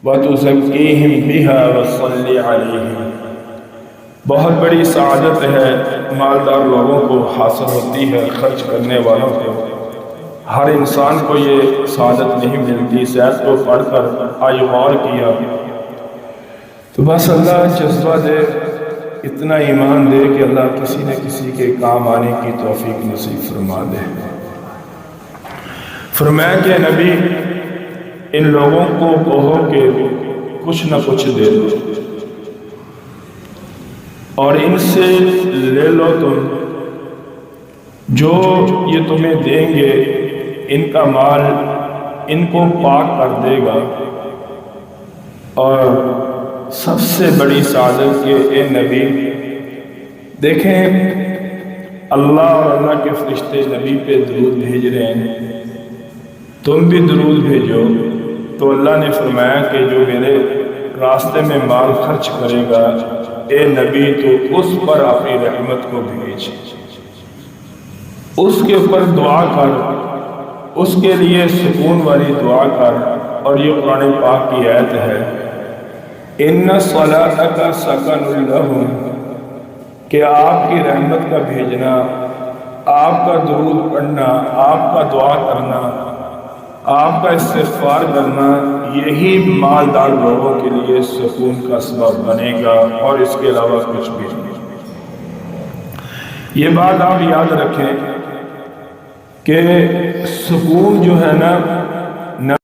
وَتُزَكِّيهِمْ بِهَا وَصَلِّ عَلَيْهِمْ۔ بہت بڑی سعادت ہے مالدار لوگوں کو حاصل ہوتی ہے، خرچ کرنے والوں کو۔ ہر انسان کو یہ سعادت نہیں ملتی۔ اس آیت کو پڑھ کر آج غور کیا تو بس اللہ جذبہ دے، اتنا ایمان دے کہ اللہ کسی نہ کسی کے کام آنے کی توفیق نصیب فرما دے۔ فرمایا کہ نبی ان لوگوں کو کہو کہ کچھ نہ کچھ دے دو اور ان سے لے لو تم، جو یہ تمہیں دیں گے ان کا مال ان کو پاک کر دے گا۔ اور سب سے بڑی سعادت کہ اے نبی دیکھیں، اللہ اور اللہ کے فرشتے نبی پہ درود بھیج رہے ہیں، تم بھی درود بھیجو۔ تو اللہ نے فرمایا کہ جو میرے راستے میں مال خرچ کرے گا اے نبی تو اس پر اپنی رحمت کو بھیج، اس کے اوپر دعا کر، اس کے لیے سکون والی دعا کر۔ اور یہ قرآن پاک کی آیت ہے، اِنَّ صَلَاتَكَ سَكَنٌ لَهُمْ، کہ آپ کی رحمت کا بھیجنا، آپ کا درود پڑھنا، آپ کا دعا کرنا، آپ کا استغفار کرنا، یہی مالدار لوگوں کے لیے سکون کا سبب بنے گا اور اس کے علاوہ کچھ بھی نہیں۔ یہ بات آپ یاد رکھیں کہ سکون جو ہے نا